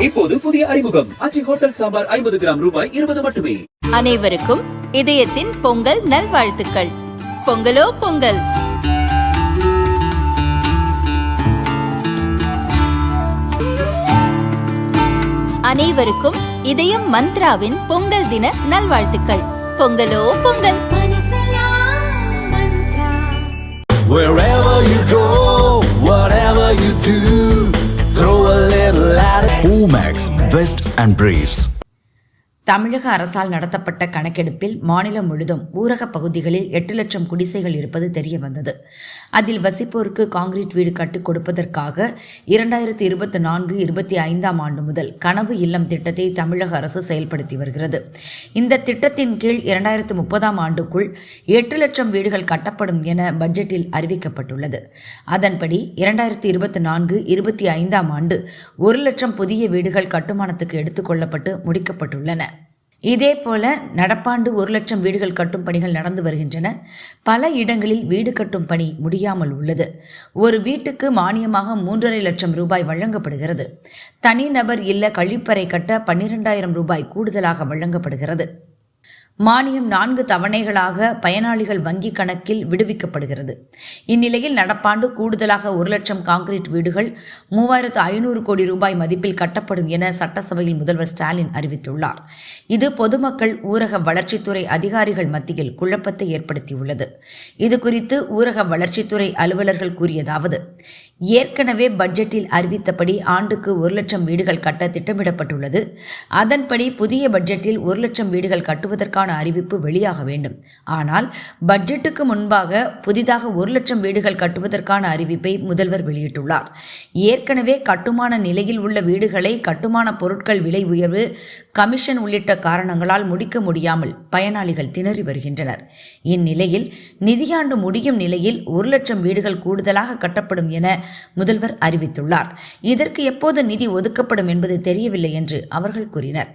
இப்போது புதிய அறிமுகம் அச்சி ஹோட்டல் சாம்பார் 50 கிராம் ரூபாய் 20 மட்டுமே. அனைவருக்கும் இதயத்தின் பொங்கல் நல்வாழ்த்துக்கள். பொங்கலோ பொங்கல். அனைவருக்கும் இதயம் மந்த்ராவின் பொங்கல் தின நல்வாழ்த்துக்கள். பொங்கலோ Pongal. Wherever you go, whatever you do, throw a little at it. Omax, Vest and Briefs. தமிழக அரசால் நடத்தப்பட்ட கணக்கெடுப்பில் மாநிலம் முழுதும் ஊரக பகுதிகளில் 8 லட்சம் குடிசைகள் இருப்பது தெரிய வந்தது. அதில் வசிப்போருக்கு கான்கிரீட் வீடு கட்டிக் கொடுப்பதற்காக 2024-25 ஆண்டு முதல் கனவு இல்லம் திட்டத்தை தமிழக அரசு செயல்படுத்தி வருகிறது. இந்த திட்டத்தின் கீழ் 2030 ஆண்டுக்குள் 8 லட்சம் வீடுகள் கட்டப்படும் என பட்ஜெட்டில் அறிவிக்கப்பட்டுள்ளது. அதன்படி 2024-25 ஆண்டு 1 லட்சம் புதிய வீடுகள் கட்டுமானத்துக்கு எடுத்துக்கொள்ளப்பட்டு முடிக்கப்பட்டுள்ளன. இதேபோல நடப்பாண்டு 1 லட்சம் வீடுகள் கட்டும் பணிகள் நடந்து வருகின்றன. பல இடங்களில் வீடு கட்டும் பணி முடியாமல் உள்ளது. ஒரு வீட்டுக்கு மானியமாக 3.5 லட்சம் ரூபாய் வழங்கப்படுகிறது. தனிநபர் இல்ல கழிப்பறை கட்ட 12,000 ரூபாய் கூடுதலாக வழங்கப்படுகிறது. மானியம் 4 தவணைகளாக பயனாளிகள் வங்கி கணக்கில் விடுவிக்கப்படுகிறது. இந்நிலையில் நடப்பாண்டு கூடுதலாக 1 லட்சம் கான்கிரீட் வீடுகள் 3,500 கோடி ரூபாய் மதிப்பில் கட்டப்படும் என சட்டசபையில் முதல்வர் ஸ்டாலின் அறிவித்துள்ளார். இது பொதுமக்கள் ஊரக வளர்ச்சித்துறை அதிகாரிகள் மத்தியில் குழப்பத்தை ஏற்படுத்தியுள்ளது. இதுகுறித்து ஊரக வளர்ச்சித்துறை அலுவலர்கள் கூறியதாவது: ஏற்கனவே பட்ஜெட்டில் அறிவித்தபடி ஆண்டுக்கு 1 லட்சம் வீடுகள் கட்ட திட்டமிடப்பட்டுள்ளது. அதன்படி புதிய பட்ஜெட்டில் 1 லட்சம் வீடுகள் கட்டுவதற்கான அறிவிப்பு வெளியாக வேண்டும். ஆனால் பட்ஜெட்டுக்கு முன்பாக புதிதாக 1 லட்சம் வீடுகள் கட்டுவதற்கான அறிவிப்பை முதல்வர் வெளியிட்டுள்ளார். ஏற்கனவே கட்டுமான நிலையில் உள்ள வீடுகளை கட்டுமான பொருட்கள் விலை உயர்வு, கமிஷன் உள்ளிட்ட காரணங்களால் முடிக்க முடியாமல் பயனாளிகள் திணறி வருகின்றனர். இந்நிலையில் நிதியாண்டு முடியும் நிலையில் 1 லட்சம் வீடுகள் கூடுதலாக கட்டப்படும் என முதல்வர் அறிவித்துள்ளார். இதற்கு எப்போது நிதி ஒதுக்கப்படும் என்பது தெரியவில்லை என்று அவர்கள் கூறினர்.